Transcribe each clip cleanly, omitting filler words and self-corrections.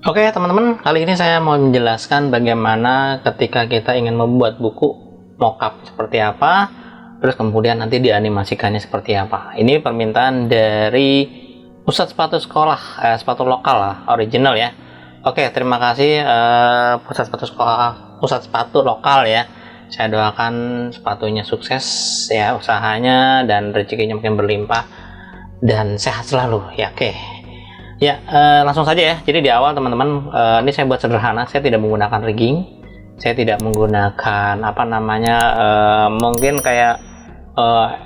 Oke teman-teman, kali ini saya mau menjelaskan bagaimana ketika kita ingin membuat buku mockup seperti apa, terus kemudian nanti dianimasikannya seperti apa. Ini permintaan dari pusat sepatu sekolah, sepatu lokal lah, original ya. Oke, terima kasih pusat sepatu sekolah, pusat sepatu lokal ya. Saya doakan sepatunya sukses ya usahanya, dan rezekinya mungkin berlimpah dan sehat selalu ya. Oke. Ya, langsung saja ya. Jadi di awal teman-teman, ini saya buat sederhana. Saya tidak menggunakan rigging, saya tidak menggunakan mungkin kayak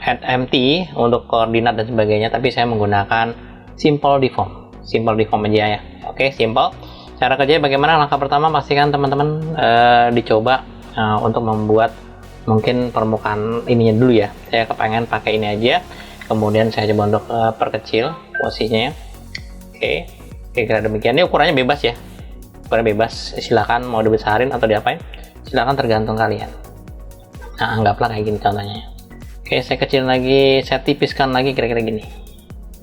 add empty untuk koordinat dan sebagainya, tapi saya menggunakan simple deform aja ya. Oke, simple. Cara kerjanya bagaimana? Langkah pertama, pastikan teman-teman dicoba untuk membuat mungkin permukaan ininya dulu ya. Saya kepengen pakai ini aja, kemudian saya coba untuk perkecil posisinya. Oke, kira demikian. Ini ukurannya bebas ya, ukurannya bebas. Silahkan mau dibesarin atau diapain, silahkan, tergantung kalian. Nah, anggaplah kayak gini contohnya. Oke, saya kecilin lagi, saya tipiskan lagi kira-kira gini.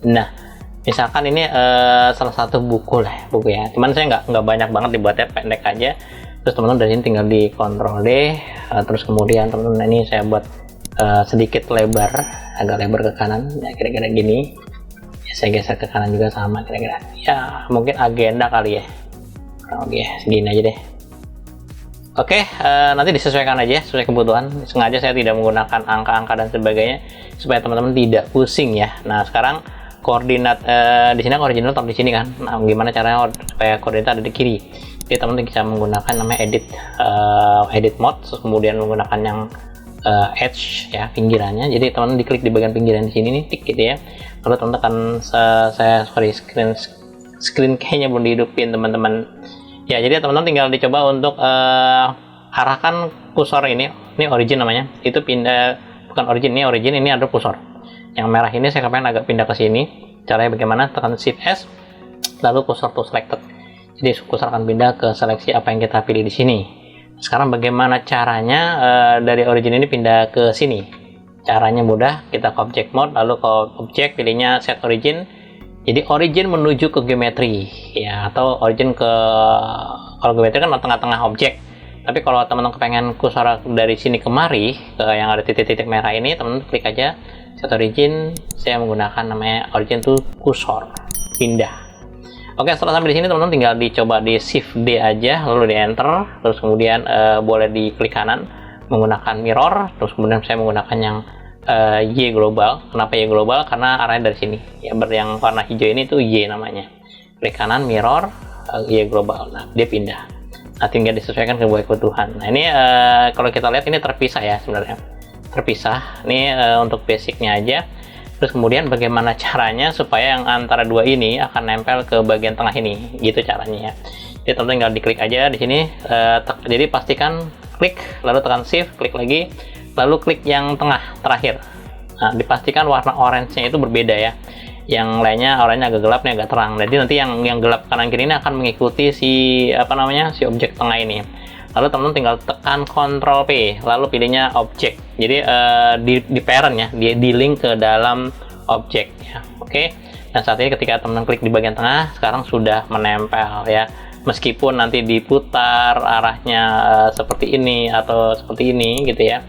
Nah, misalkan ini salah satu buku ya. Cuman saya nggak banyak banget dibuatnya, pendek aja. Terus teman-teman dari sini tinggal di Ctrl D, terus kemudian teman-teman ini saya buat sedikit lebar, agak lebar ke kanan, ya kira-kira gini. Saya geser ke kanan juga sama kira-kira ya, mungkin agenda kali ya. Oke, segini aja deh. Oke, nanti disesuaikan aja sesuai kebutuhan. Sengaja saya tidak menggunakan angka-angka dan sebagainya supaya teman-teman tidak pusing ya. Nah, sekarang koordinat di sini original taruh di sini kan. Nah, gimana caranya supaya koordinat ada di kiri? Jadi teman-teman bisa menggunakan namanya edit mode, terus kemudian menggunakan yang edge ya, pinggirannya. Jadi teman-teman diklik di bagian pinggiran di sini nih, tik gitu ya. Lalu teman-teman screen kayaknya belum dihidupin teman-teman ya. Jadi teman-teman tinggal dicoba untuk arahkan kursor ini origin namanya, itu pindah, bukan origin, ini ada kursor yang merah ini. Saya pengen agak pindah ke sini. Caranya bagaimana? Tekan shift S lalu kursor to selected, jadi kursor akan pindah ke seleksi apa yang kita pilih di sini. Sekarang bagaimana caranya dari origin ini pindah ke sini? Caranya mudah, kita ke object mode, lalu ke object, pilihnya set origin. Jadi origin menuju ke geometri ya, atau origin kalau geometri kan tengah-tengah objek. Tapi kalau teman-teman kepengen kursor dari sini kemari ke yang ada titik-titik merah ini, teman-teman klik aja set origin. Saya menggunakan namanya origin to kursor, pindah. Oke, setelah sampai di sini teman-teman tinggal dicoba di shift D aja, lalu di enter, terus kemudian boleh di klik kanan menggunakan mirror, terus kemudian saya menggunakan yang Y global. Kenapa Y global? Karena arahnya dari sini ya, yang warna hijau ini tuh Y namanya. Klik kanan mirror, Y global. Nah, dia pindah. Nah, tinggal disesuaikan ke kebutuhan. Nah, ini kalau kita lihat ini terpisah ya, sebenarnya terpisah. Ini untuk basicnya aja. Terus kemudian bagaimana caranya supaya yang antara dua ini akan nempel ke bagian tengah ini, gitu caranya ya. Jadi teman-teman tinggal diklik aja di sini. Jadi pastikan klik, lalu tekan shift, klik lagi, lalu klik yang tengah terakhir. Nah, dipastikan warna orange-nya itu berbeda ya. Yang lainnya oranye agak gelap, nih agak terang. Jadi nanti yang gelap kanan kiri ini akan mengikuti si objek tengah ini. Lalu teman-teman tinggal tekan Ctrl P, lalu pilihnya objek. Jadi di parent ya, di link ke dalam objek ya. Oke. Nah, saat ini ketika teman-teman klik di bagian tengah, sekarang sudah menempel ya. Meskipun nanti diputar arahnya seperti ini atau seperti ini gitu ya,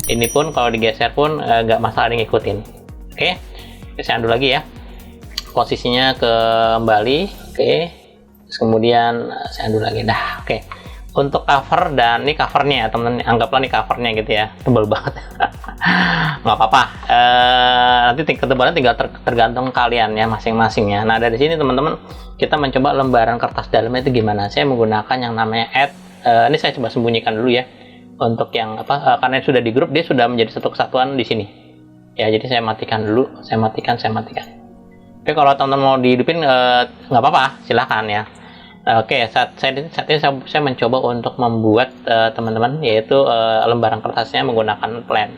ini pun kalau digeser pun nggak masalah ngikutin. Oke, saya undo lagi ya, posisinya kembali. Oke, terus kemudian saya undo lagi dah. Oke, untuk cover, dan ini covernya ya teman-teman, anggaplah nih covernya gitu ya, tebal banget. Nggak apa-apa, nanti ketebalan tinggal tergantung kalian ya, masing-masing ya. Nah, dari sini teman-teman kita mencoba lembaran kertas dalamnya itu gimana. Saya menggunakan yang namanya add. Ini saya coba sembunyikan dulu ya, untuk yang karena sudah di grup, dia sudah menjadi satu kesatuan di sini ya. Jadi saya matikan dulu, saya matikan. Tapi kalau teman-teman mau dihidupin nggak apa-apa, silahkan ya. Oke, saat ini saya mencoba untuk membuat teman-teman yaitu lembaran kertasnya menggunakan plan.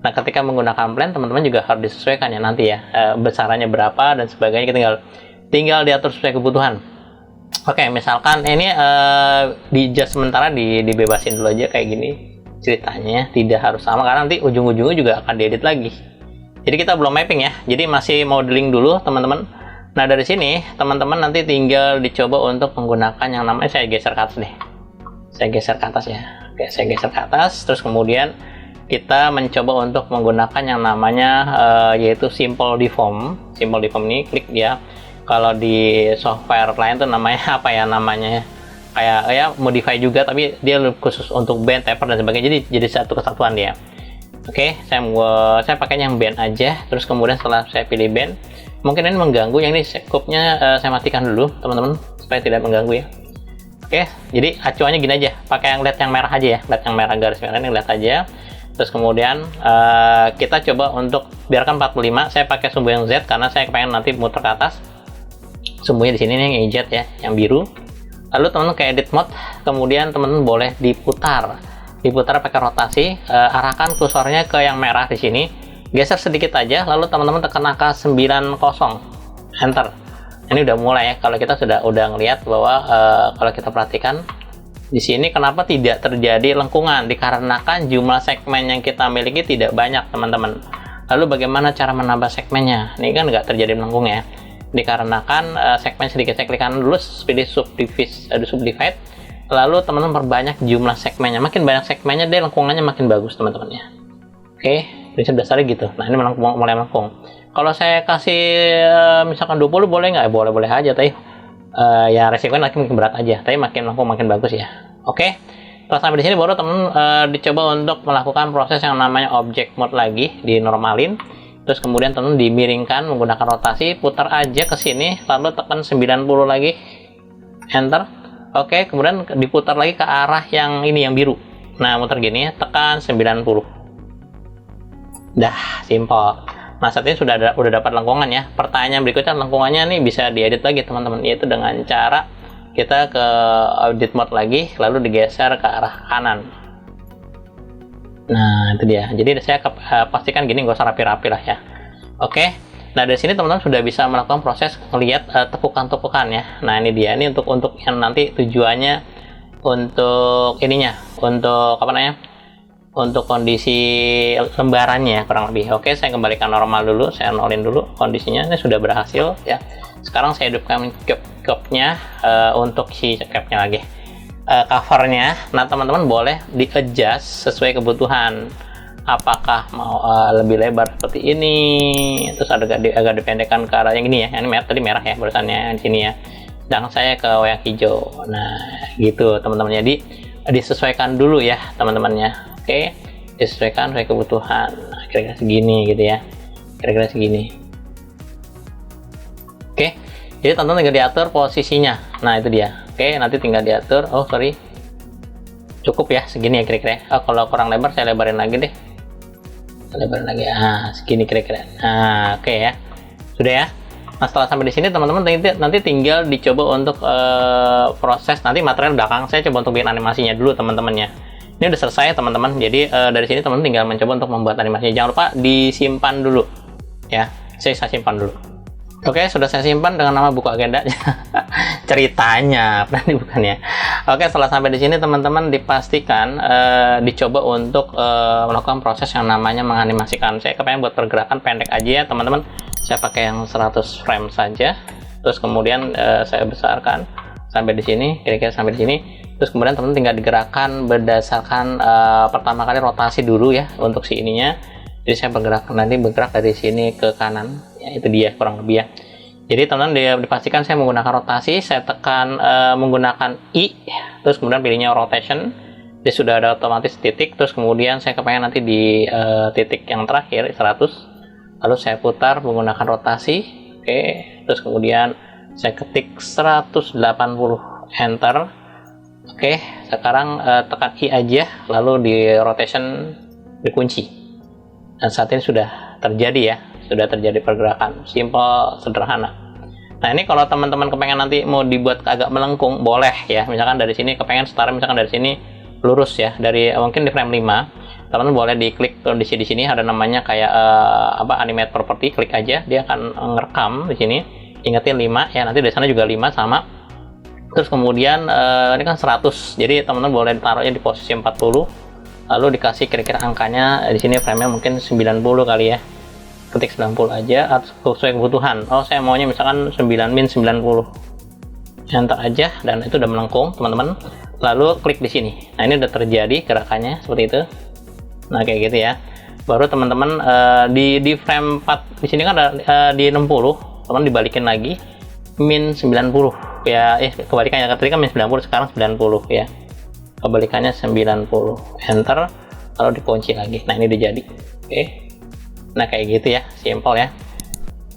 Nah, ketika menggunakan plan, teman-teman juga harus disesuaikan ya nanti ya, besarannya berapa dan sebagainya. Kita tinggal diatur sesuai kebutuhan. Oke, misalkan ini di just sementara dibebasin dulu aja kayak gini ceritanya, tidak harus sama karena nanti ujung-ujungnya juga akan diedit lagi. Jadi kita belum mapping ya, jadi masih modeling dulu teman-teman. Nah, dari sini teman-teman nanti tinggal dicoba untuk menggunakan yang namanya, saya geser ke atas deh. Saya geser ke atas ya. Oke, saya geser ke atas, terus kemudian kita mencoba untuk menggunakan yang namanya yaitu Simple Deform. Simple Deform ini klik dia. Kalau di software lain tuh namanya apa ya namanya? Kayak ya modify juga, tapi dia khusus untuk band, taper dan sebagainya. Jadi satu kesatuan dia. Oke, saya pakainya yang band aja. Terus kemudian setelah saya pilih band, mungkin ini mengganggu. Yang ini scope-nya saya matikan dulu, teman-teman, supaya tidak mengganggu ya. Oke, jadi acuannya gini aja. Pakai yang LED yang merah aja ya, LED yang merah, garis merah ini LED aja. Terus kemudian kita coba untuk biarkan 45. Saya pakai sumbu yang Z karena saya pengen nanti muter ke atas. Sumbunya di sini nih yang Z ya, yang biru. Lalu teman-teman ke edit mode, kemudian teman-teman boleh diputar pakai rotasi. Arahkan kursornya ke yang merah di sini, geser sedikit aja, lalu teman-teman tekan angka 90, enter. Ini udah mulai ya. Kalau kita udah ngelihat bahwa kalau kita perhatikan di sini kenapa tidak terjadi lengkungan, dikarenakan jumlah segmen yang kita miliki tidak banyak, teman-teman. Lalu bagaimana cara menambah segmennya? Ini kan nggak terjadi melengkung ya, dikarenakan segmen sedikit saya klik kanan dulu, pilih subdivide, lalu teman-teman perbanyak jumlah segmennya. Makin banyak segmennya, dia lengkungannya makin bagus, teman-teman ya. Oke, prinsip dasarnya gitu. Nah, ini mulai melengkung. Kalau saya kasih misalkan 20 boleh nggak? Boleh aja, tapi ya resikonya makin berat aja, tapi makin melengkung makin bagus ya. Oke, setelah sampai di sini baru teman-teman dicoba untuk melakukan proses yang namanya object mode lagi, dinormalin. Terus kemudian teman dimiringkan menggunakan rotasi, putar aja ke sini, lalu tekan 90 lagi, enter. Oke, kemudian diputar lagi ke arah yang ini, yang biru. Nah, muter gini, tekan 90. Dah, simple. Nah, saat ini udah dapat lengkungan ya. Pertanyaan berikutnya, lengkungannya nih bisa diedit lagi, teman-teman, yaitu dengan cara kita ke edit mode lagi, lalu digeser ke arah kanan. Nah, itu dia. Jadi saya pastikan gini, nggak usah rapi-rapi lah ya. Oke. Nah, dari sini teman-teman sudah bisa melakukan proses melihat tepukan-tepukan ya. Nah, ini dia. Ini untuk yang nanti tujuannya untuk ininya, untuk apa namanya? Untuk kondisi lembarannya kurang lebih. Oke, saya kembalikan normal dulu. Saya nolin dulu kondisinya. Ini sudah berhasil ya. Sekarang saya hidupkan cap-nya untuk si cap-nya lagi. Covernya, nah teman-teman boleh di-adjust sesuai kebutuhan. Apakah mau lebih lebar seperti ini, terus agak dipendekkan ke arah yang ini ya. Ini tadi merah ya barusannya di sini ya. Dan saya ke yang hijau. Nah, gitu teman-teman. Jadi disesuaikan dulu ya teman-temannya. Oke, disesuaikan sesuai kebutuhan. Nah, kira-kira segini gitu ya. Kira-kira segini. Oke. Jadi teman-teman tinggal diatur posisinya. Nah, itu dia. Oke, nanti tinggal diatur. Oh, sorry. Cukup ya, segini ya kira-kira. Oh, kalau kurang lebar, saya lebarin lagi deh. Lebarin lagi. Ah, segini kira-kira. Nah, oke ya. Sudah ya. Nah, setelah sampai di sini, teman-teman nanti tinggal dicoba untuk proses. Nanti material belakang, saya coba untuk bikin animasinya dulu, teman-temannya. Ini udah selesai, teman-teman. Jadi, dari sini teman-teman tinggal mencoba untuk membuat animasinya. Jangan lupa disimpan dulu. Ya, saya simpan dulu. Oke, sudah saya simpan dengan nama buku agenda. Ceritanya pernah dibukannya. Oke, setelah sampai di sini teman-teman dipastikan dicoba untuk melakukan proses yang namanya menganimasikan. Saya kepengen buat pergerakan pendek aja ya teman-teman. Saya pakai yang 100 frame saja. Terus kemudian saya besarkan sampai di sini, kira-kira sampai di sini. Terus kemudian teman-teman tinggal digerakkan berdasarkan pertama kali rotasi dulu ya untuk si ininya. Jadi saya bergerak dari sini ke kanan. Ya, itu dia kurang lebih ya. Jadi teman-teman dipastikan saya menggunakan rotasi, saya tekan menggunakan I, terus kemudian pilihnya rotation. Dia sudah ada otomatis titik, terus kemudian saya kepengen nanti di titik yang terakhir 100. Lalu saya putar menggunakan rotasi. Oke, terus kemudian saya ketik 180, enter. Oke, sekarang tekan I aja, lalu di rotation dikunci. Dan saat ini sudah terjadi ya, sudah terjadi pergerakan, simple, sederhana. Nah, ini kalau teman-teman kepengen nanti mau dibuat agak melengkung, boleh ya. Misalkan dari sini kepengen setara, misalkan dari sini lurus ya, dari mungkin di frame 5, teman-teman boleh diklik kondisi di sini ada namanya kayak animate property, klik aja, dia akan ngerekam di sini. Ingetin 5 ya, nanti dari sana juga 5 sama. Terus kemudian ini kan 100, jadi teman-teman boleh taruhnya di posisi 40. Lalu dikasih kira-kira angkanya di sini frame-nya mungkin 90 kali ya. ketik 90 aja atau sesuai kebutuhan. Oh, saya maunya misalkan 9-90. Enter aja dan itu udah melengkung, teman-teman. Lalu klik di sini. Nah, ini udah terjadi gerakannya seperti itu. Nah, kayak gitu ya. Baru teman-teman di frame 4 di sini kan ada di 60, teman dibalikin lagi min 90 ya, kebalikannya, tadi kan min 90, sekarang 90 ya, kebalikannya 90, enter, lalu dikunci lagi. Nah, ini udah jadi. Oke. Nah, kayak gitu ya, simple ya.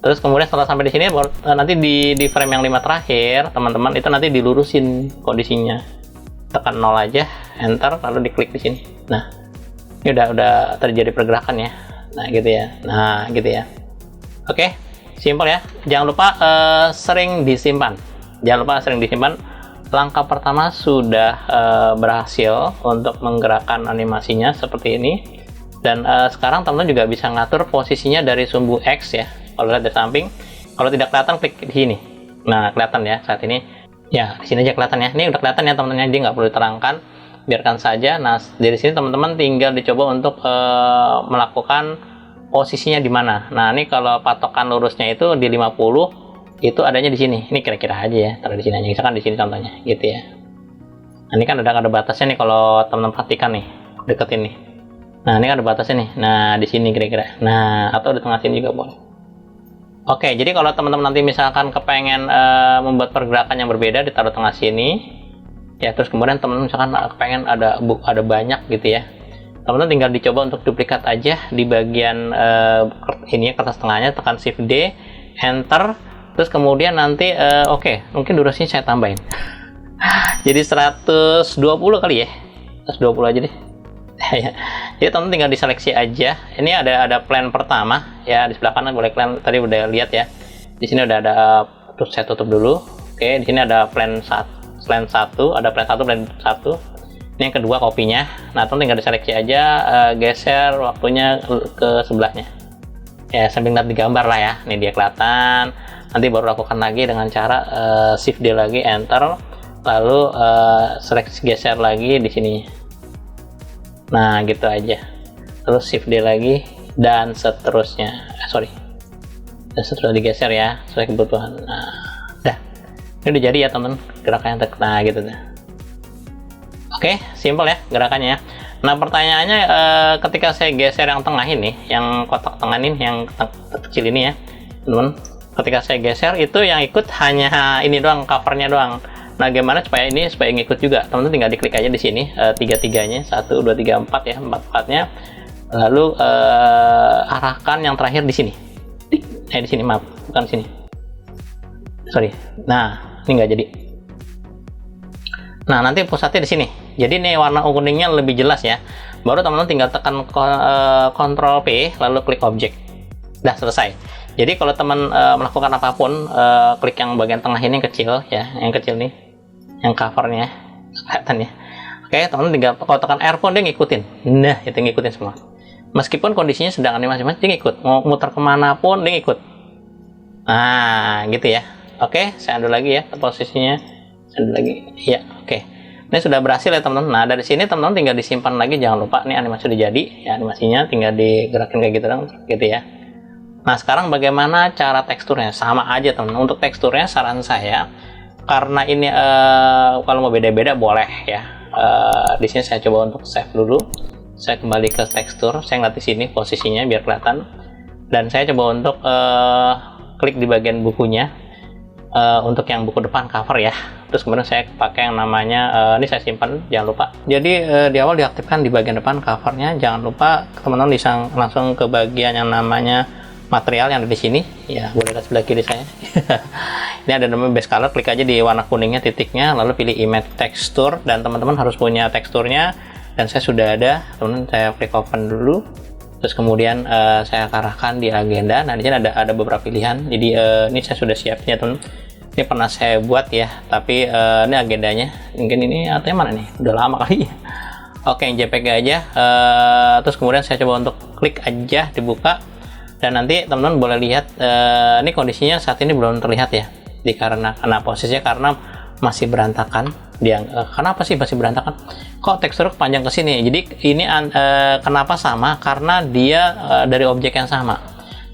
Terus kemudian setelah sampai di sini, nanti di frame yang 5 terakhir, teman-teman itu nanti dilurusin kondisinya. Tekan 0 aja, enter, lalu diklik di sini. Nah, ini udah terjadi pergerakan ya. Nah, gitu ya. Nah, gitu ya. Oke, simple ya. Jangan lupa sering disimpan. Jangan lupa sering disimpan. Langkah pertama sudah berhasil untuk menggerakkan animasinya seperti ini. Dan sekarang teman-teman juga bisa ngatur posisinya dari sumbu X ya. Kalau lihat dari samping, kalau tidak kelihatan klik di sini. Nah, kelihatan ya saat ini. Ya, di sini aja kelihatan ya. Ini udah kelihatan ya teman-teman, dia nggak perlu diterangkan. Biarkan saja. Nah, dari sini teman-teman tinggal dicoba untuk melakukan posisinya di mana. Nah, ini kalau patokan lurusnya itu di 50, itu adanya di sini. Ini kira-kira aja ya, taruh di sini aja. Misalkan di sini contohnya, gitu ya. Nah, ini kan ada batasnya nih kalau teman-teman perhatikan nih, deketin nih. Nah, ini kan ada batasnya nih. Nah, di sini kira-kira. Nah, atau di tengah sini juga boleh. Oke, jadi kalau teman-teman nanti misalkan kepengen membuat pergerakan yang berbeda, ditaruh tengah sini. Ya, terus kemudian teman-teman misalkan pengen ada banyak gitu ya, teman-teman tinggal dicoba untuk duplikat aja di bagian ini ya, kertas tengahnya, tekan shift D, enter, terus kemudian nanti oke, mungkin durasinya saya tambahin jadi 120 kali ya, 120 aja deh. Jadi teman-teman tinggal diseleksi aja. Ini ada plan pertama ya, di sebelah kanan boleh kalian tadi udah lihat ya, di sini udah ada terus saya tutup dulu. Oke, di sini ada plan 1, ada plan 1, plan 1. Ini yang kedua kopinya. Nah, teman tinggal diseleksi aja, geser waktunya ke sebelahnya. Ya, sambil lihat di gambar lah ya. Ini dia kelihatan. Nanti baru lakukan lagi dengan cara shift D lagi, enter, lalu seleksi geser lagi di sini. Nah, gitu aja. Terus shift D lagi dan seterusnya. Dan seterusnya digeser ya, sesuai kebutuhan. Nah, dah. Ini udah jadi ya teman, gerakannya nah gitu dah. Oke, simple ya gerakannya ya. Nah, pertanyaannya ketika saya geser yang tengah ini, yang kotak tengah ini, yang kecil ini ya teman, ketika saya geser itu yang ikut hanya ini doang, covernya doang. Nah, gimana supaya ngikut juga? Teman-teman tinggal diklik aja di sini, tiga-tiganya, 1, 2, 3, 4 ya, 4-4-nya. Lalu arahkan yang terakhir di sini. Di sini, maaf, bukan sini. Sorry. Nah, ini nggak jadi. Nah, nanti pusatnya di sini. Jadi ini warna kuningnya lebih jelas ya. Baru teman-teman tinggal tekan Ctrl P, lalu klik objek. Dah selesai. Jadi kalau teman melakukan apapun, klik yang bagian tengah ini yang kecil ya, yang kecil nih, yang covernya, kelihatan ya. Oke, teman-teman tinggal kalau tekan R pun dia ngikutin. Nah, itu ngikutin semua. Meskipun kondisinya sedang animasi, dia ngikut. Mau muter kemana pun dia ngikut. Nah, gitu ya. Oke, saya undo lagi ya posisinya. Saya undo lagi. Ya, oke. Ini sudah berhasil ya teman-teman. Nah, dari sini teman-teman tinggal disimpan lagi, jangan lupa. Ini animasi sudah jadi. Ya, animasinya tinggal digerakin kayak gitu dong, gitu ya. Nah, sekarang bagaimana cara teksturnya? Sama aja teman-teman. Untuk teksturnya saran saya, karena ini kalau mau beda-beda boleh ya. Di sini saya coba untuk save dulu. Saya kembali ke tekstur. Saya ngeliat di sini posisinya biar kelihatan. Dan saya coba untuk klik di bagian bukunya. Untuk yang buku depan cover ya, terus kemudian saya pakai yang namanya ini saya simpan, jangan lupa. Jadi di awal diaktifkan di bagian depan covernya, jangan lupa teman-teman bisa langsung ke bagian yang namanya material yang ada di sini ya, boleh lihat sebelah kiri saya. Ini ada namanya base color, klik aja di warna kuningnya titiknya, lalu pilih image texture, dan teman-teman harus punya teksturnya, dan saya sudah ada. Teman-teman saya klik open dulu. Terus kemudian saya arahkan di agenda. Nah, di sini ada beberapa pilihan. Jadi ini saya sudah siapnya teman. Ini pernah saya buat ya, tapi ini agendanya. Mungkin ini atau yang mana nih? Udah lama kali ya. Oke, yang JPG aja. Terus kemudian saya coba untuk klik aja, dibuka. Dan nanti teman-teman boleh lihat. Ini kondisinya saat ini belum terlihat ya. Karena posisinya karena masih berantakan. Kenapa sih masih berantakan? Kok tekstur panjang ke sini? Jadi ini kenapa sama? Karena dia dari objek yang sama.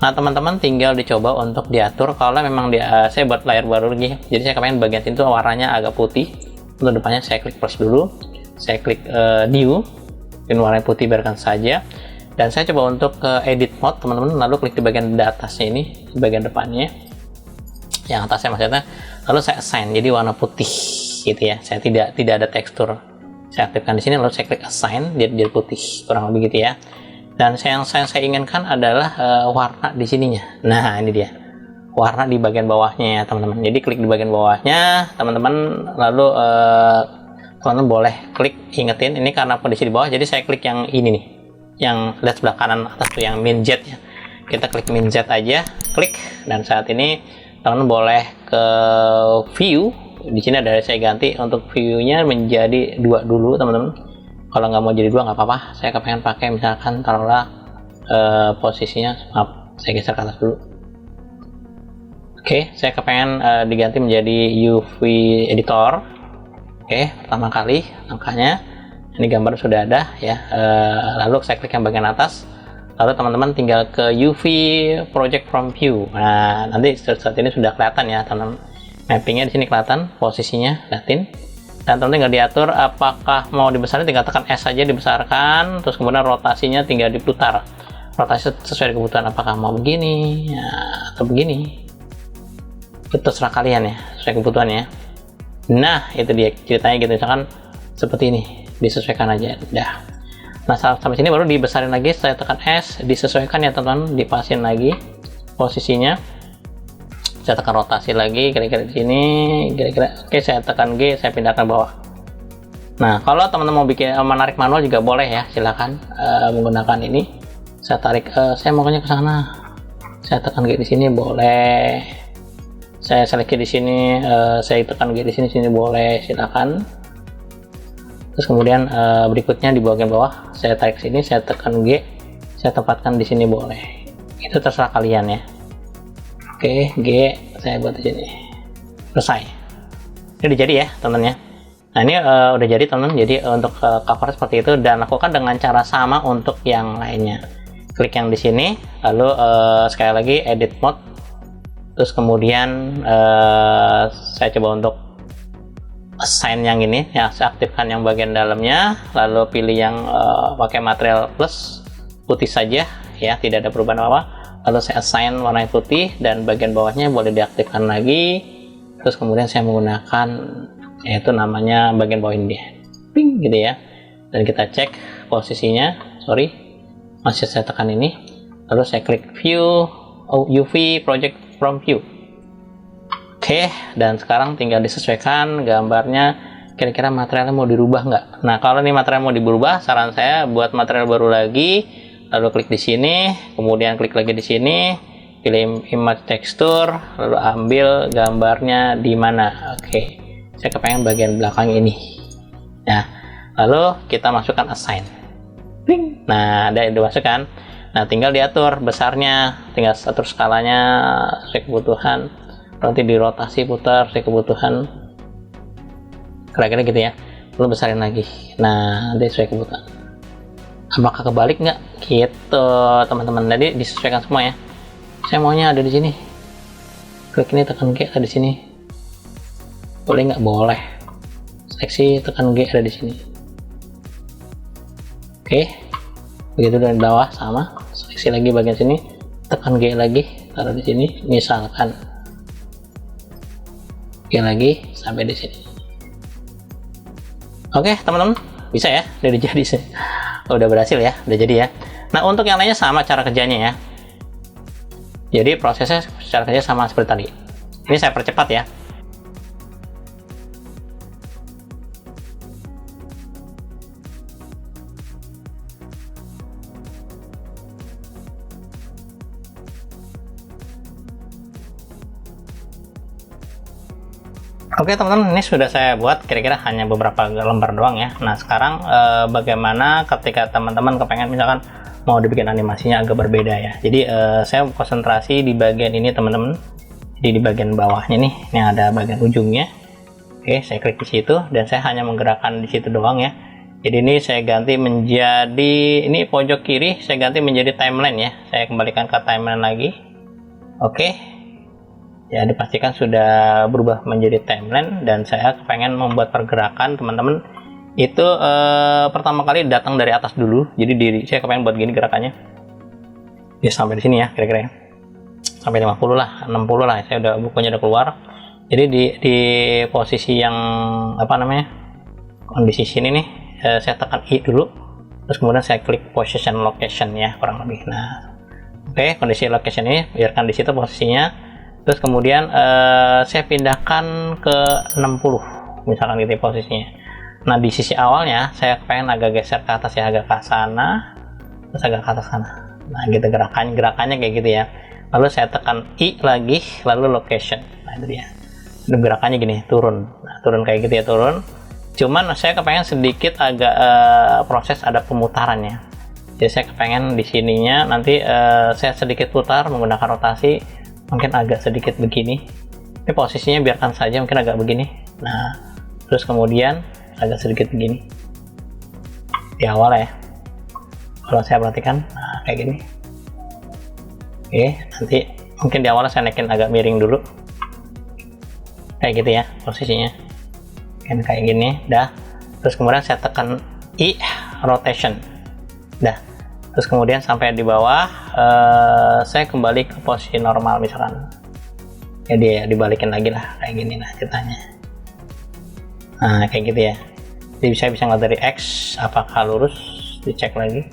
Nah, teman-teman tinggal dicoba untuk diatur. Kalau memang saya buat layar baru lagi, jadi saya kepengen bagian itu warnanya agak putih. Untuk depannya saya klik plus dulu, saya klik new, dan warna putih biarkan saja. Dan saya coba untuk edit mode, teman-teman, lalu klik di bagian atasnya ini, di bagian depannya, yang atasnya maksudnya. Lalu saya assign jadi warna putih, gitu ya. Saya tidak ada tekstur. Saya aktifkan di sini, lalu saya klik assign jadi putih, kurang lebih gitu ya. Dan yang saya inginkan adalah warna di sininya. Nah, ini dia warna di bagian bawahnya ya, teman-teman. Jadi klik di bagian bawahnya, teman-teman, lalu teman-teman boleh klik, ingetin ini karena kondisi di bawah, jadi saya klik yang ini nih, yang lihat sebelah kanan atas tuh yang min Z ya. Kita klik min Z aja, klik, dan saat ini teman-teman boleh ke view. Di sini ada saya ganti untuk view-nya menjadi 2 dulu, teman-teman. Kalau nggak mau jadi 2 nggak apa-apa. Saya kepengen pakai misalkan taruhlah posisinya, maaf, saya geser ke atas dulu. Oke, saya kepengen diganti menjadi UV editor. Oke, pertama kali langkahnya ini gambar sudah ada ya. Lalu saya klik yang bagian atas. Lalu teman-teman tinggal ke UV project from view. Nah, nanti saat ini sudah kelihatan ya, teman-teman. Mappingnya di sini kelihatan, posisinya lihatin. Dan teman-teman tinggal diatur apakah mau dibesarin, tinggal tekan S saja dibesarkan, terus kemudian rotasinya tinggal diputar. Rotasi sesuai kebutuhan, apakah mau begini ya, atau begini. Itu terserah kalian ya, sesuai kebutuhannya. Nah, itu dia ceritanya gitu, misalkan seperti ini, disesuaikan aja. Dah. Nah, sampai sini baru dibesarin lagi, saya tekan S, disesuaikan ya teman-teman, dipasin lagi posisinya. Saya tekan rotasi lagi, kira-kira di sini, kira-kira. Oke, saya tekan G, saya pindahkan bawah. Nah, kalau teman-teman mau bikin menarik manual juga boleh ya, silakan menggunakan ini. Saya tarik, saya maunya ke sana. Saya tekan G di sini boleh. Saya select di sini, saya tekan G di sini boleh, silakan. Terus kemudian berikutnya di bagian bawah, saya tarik sini, saya tekan G, saya tempatkan di sini boleh. Itu terserah kalian ya. Oke, G saya buat di sini. Selesai. Ini udah jadi ya, teman-teman ya. Nah, ini udah jadi, teman-teman. Jadi untuk cover seperti itu, dan lakukan dengan cara sama untuk yang lainnya. Klik yang di sini, lalu sekali lagi edit mode. Terus kemudian saya coba untuk assign yang ini ya, saya aktifkan yang bagian dalamnya, lalu pilih yang pakai material plus putih saja ya, tidak ada perubahan apa-apa. Lalu saya assign warna putih dan bagian bawahnya boleh diaktifkan lagi. Terus kemudian saya menggunakan yaitu namanya bagian bawah ini dia, ping gitu ya. Dan kita cek posisinya, masih saya tekan ini. Lalu saya klik view UV project from view. Oke, dan sekarang tinggal disesuaikan gambarnya, kira-kira materialnya mau dirubah nggak. Nah, kalau ini material mau dirubah, saran saya buat material baru lagi. Lalu klik di sini, kemudian klik lagi di sini, pilih image texture, lalu ambil gambarnya di mana. Oke, saya kepengen bagian belakang ini. Nah, lalu kita masukkan assign. Nah, ada dimasukkan. Nah, tinggal diatur besarnya, tinggal atur skalanya sesuai kebutuhan. Nanti dirotasi putar sesuai kebutuhan. Kira-kira gitu ya. Lalu besarin lagi. Nah, nanti sesuai kebutuhan. Apakah kebalik nggak? Gitu, teman-teman. Jadi disesuaikan semua ya. Saya maunya ada di sini. Klik ini, tekan G, ada di sini. Boleh nggak? Boleh. Seleksi, tekan G, ada di sini. Oke. Begitu dari bawah sama. Seleksi lagi bagian sini, tekan G lagi, taruh di sini. Misalkan G lagi sampai di sini. Oke, teman-teman, bisa ya? Udah jadi sih. Udah berhasil ya, udah jadi ya. Nah, untuk yang lainnya sama cara kerjanya ya. Jadi prosesnya secara kerja sama seperti tadi. Ini saya percepat ya. Oke teman-teman, ini sudah saya buat kira-kira hanya beberapa lembar doang ya. Nah sekarang bagaimana ketika teman-teman kepengen misalkan mau dibikin animasinya agak berbeda ya. Jadi saya konsentrasi di bagian ini teman-teman. Jadi di bagian bawahnya nih, ini ada bagian ujungnya. Oke, saya klik di situ dan saya hanya menggerakkan di situ doang ya. Jadi ini saya ganti menjadi, ini pojok kiri saya ganti menjadi timeline ya. Saya kembalikan ke timeline lagi. Oke. Ya, dipastikan sudah berubah menjadi timeline, dan saya pengen membuat pergerakan teman-teman itu pertama kali datang dari atas dulu. Jadi saya pengen buat gini gerakannya. Ya sampai di sini ya kira-kira. Sampai 50 lah, 60 lah. Saya udah bukunya udah keluar. Jadi di posisi yang apa namanya? Kondisi sini nih. Saya tekan I dulu, terus kemudian saya klik position location ya, kurang lebih. Nah, oke, kondisi location ini biarkan di situ posisinya, terus kemudian saya pindahkan ke 60 misalkan gitu posisinya. Nah, di sisi awalnya saya pengen agak geser ke atas ya, agak ke sana, terus agak ke atas sana. Nah, gitu gerakannya kayak gitu ya. Lalu saya tekan I lagi, lalu location. Nah, itu dia. Gerakannya gini, turun. Nah, turun kayak gitu ya, turun. Cuman saya kepengen sedikit agak proses ada pemutarannya. Jadi saya kepengen di sininya nanti saya sedikit putar menggunakan rotasi, mungkin agak sedikit begini. Ini posisinya biarkan saja, mungkin agak begini. Nah, terus kemudian agak sedikit begini di awal ya. Kalau saya perhatikan, nah kayak gini. Oke, nanti mungkin di awal saya naikin agak miring dulu, kayak gitu ya posisinya. Kayak gini, dah. Terus kemudian saya tekan I rotation, dah. Terus kemudian sampai di bawah saya kembali ke posisi normal misalkan. Jadi ya dibalikin lagi lah kayak gini lah ceritanya. Nah kayak gitu ya. Jadi saya bisa ngeliat dari X apakah lurus, dicek lagi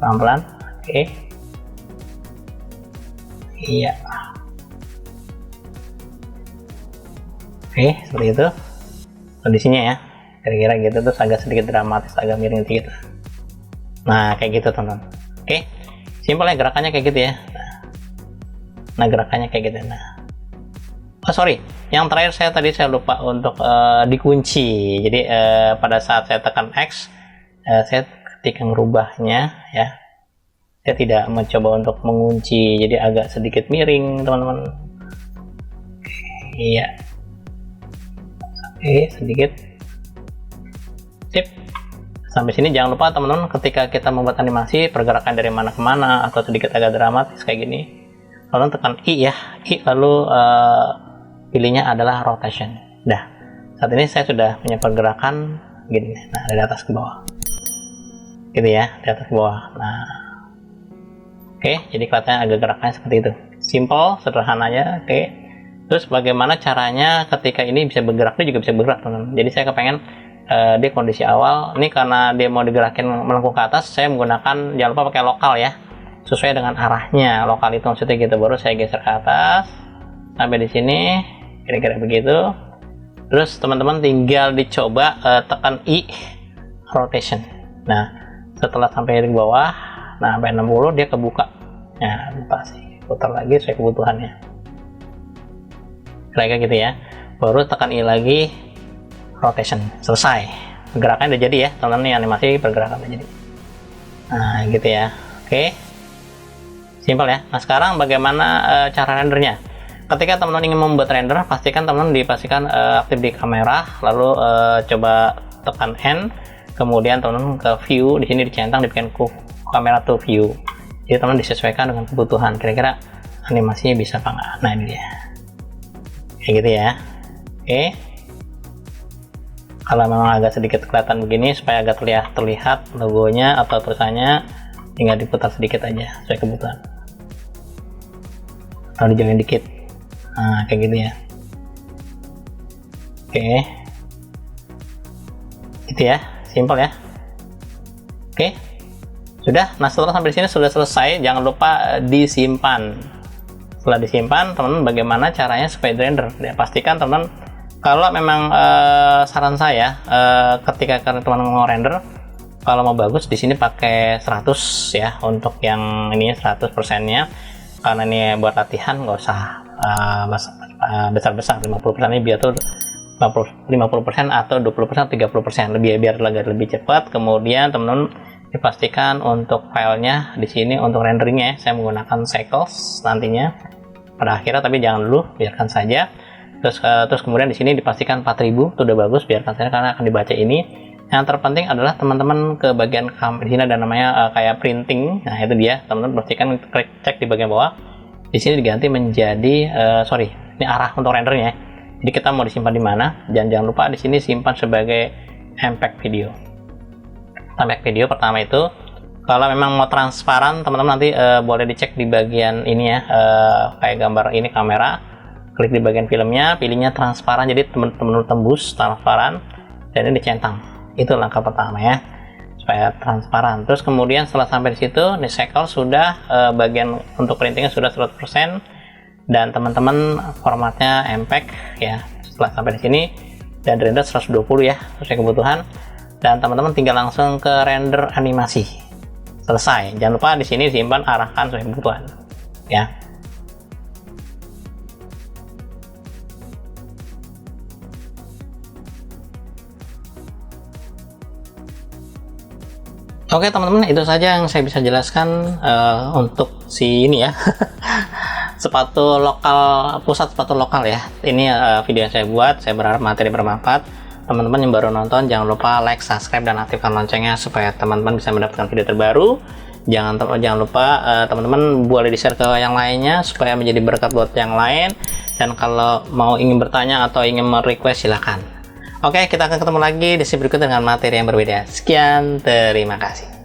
pelan-pelan. Oke. Iya. Oke, seperti itu kondisinya ya, kira-kira gitu. Terus agak sedikit dramatis, agak miring sedikit. Nah kayak gitu teman-teman. Oke, simpel ya gerakannya kayak gitu ya. Nah gerakannya kayak gitu. Nah, oh sorry, yang terakhir saya lupa untuk dikunci. Jadi pada saat saya tekan X, saya ketika ngerubahnya ya, saya tidak mencoba untuk mengunci, jadi agak sedikit miring teman-teman. Iya. Oke, sedikit. Sip. Sampai sini jangan lupa teman-teman, ketika kita membuat animasi pergerakan dari mana ke mana atau sedikit agak dramatis kayak gini, lalu tekan I ya, I lalu pilihnya adalah rotation. Dah. Saat ini saya sudah punya pergerakan gini. Nah, dari atas ke bawah. Gitu ya, dari atas ke bawah. Nah. Oke, jadi kelihatannya agak gerakannya seperti itu. Simple, sederhananya. Oke. Terus bagaimana caranya ketika ini bisa bergerak, dia juga bisa bergerak teman-teman. Jadi saya kepengen di kondisi awal ini, karena dia mau digerakin melengkung ke atas, saya menggunakan, jangan lupa pakai lokal ya, sesuai dengan arahnya. Lokal itu maksudnya gitu, baru saya geser ke atas sampai di sini kira-kira begitu. Terus teman-teman tinggal dicoba tekan I rotation. Nah setelah sampai di bawah, nah sampai 60 dia kebuka. Nah lupa sih, putar lagi sesuai kebutuhannya kayak gitu ya. Baru tekan I lagi rotation, selesai. Gerakan udah jadi ya teman-teman, nih animasi pergerakan udah jadi. Nah gitu ya. Oke, simpel ya. Nah sekarang bagaimana cara rendernya? Ketika teman-teman ingin membuat render, pastikan teman-teman dipastikan aktif di kamera, lalu coba tekan N, kemudian teman-teman ke view, di sini dicentang dibikin ke kamera to view. Jadi teman-teman disesuaikan dengan kebutuhan, kira-kira animasinya bisa apa nggak. Nah ini dia kayak gitu ya. Oke, kalau memang agak sedikit kelihatan begini, supaya agak terlihat logonya atau tulisannya, tinggal diputar sedikit aja sesuai kebutuhan, atau dijauhin dikit. Nah kayak gitu ya. Oke, gitu ya, simpel ya. Oke, sudah. Nah setelah sampai di sini sudah selesai, jangan lupa disimpan. Setelah disimpan, teman-teman, bagaimana caranya supaya di render? Ya, pastikan teman-teman, kalau memang saran saya ketika teman-teman mau render, kalau mau bagus di sini pakai 100 ya, untuk yang ini 100%-nya, karena ini buat latihan, nggak usah besar-besar. 50% ini biar tuh 50% atau 20%, 30%, biar lebih cepat. Kemudian teman-teman dipastikan untuk filenya di sini untuk renderingnya saya menggunakan Cycles nantinya pada akhirnya, tapi jangan dulu, biarkan saja. Terus kemudian di sini dipastikan 4000 itu udah bagus, biarkan saja karena akan dibaca ini. Yang terpenting adalah teman-teman ke bagian di sini ada namanya kayak printing. Nah, itu dia. Teman-teman pastikan cek di bagian bawah. Di sini diganti menjadi sorry, ini arah untuk rendernya. Jadi kita mau disimpan di mana? Jangan lupa di sini simpan sebagai MPEG video. MPEG video pertama itu, kalau memang mau transparan, teman-teman nanti boleh dicek di bagian ini ya, kayak gambar ini kamera. Klik di bagian filmnya, pilihnya transparan, jadi teman-teman tembus transparan, dan ini dicentang. Itu langkah pertama ya, supaya transparan. Terus kemudian setelah sampai di situ, di cycle sudah bagian untuk printingnya sudah 100%, dan teman-teman formatnya MPEG ya. Setelah sampai di sini dan render 120 ya, sesuai kebutuhan. Dan teman-teman tinggal langsung ke render animasi. Selesai. Jangan lupa di sini simpan arahkan sesuai kebutuhan ya. Oke teman-teman, itu saja yang saya bisa jelaskan untuk si ini ya. Sepatu lokal, pusat sepatu lokal ya. Ini video yang saya buat, saya berharap materi bermanfaat. Teman-teman yang baru nonton, jangan lupa like, subscribe, dan aktifkan loncengnya supaya teman-teman bisa mendapatkan video terbaru. Jangan lupa teman-teman boleh di-share ke yang lainnya supaya menjadi berkat buat yang lain. Dan kalau mau ingin bertanya atau ingin merequest, silahkan. Oke, kita akan ketemu lagi di sesi berikut dengan materi yang berbeda. Sekian, terima kasih.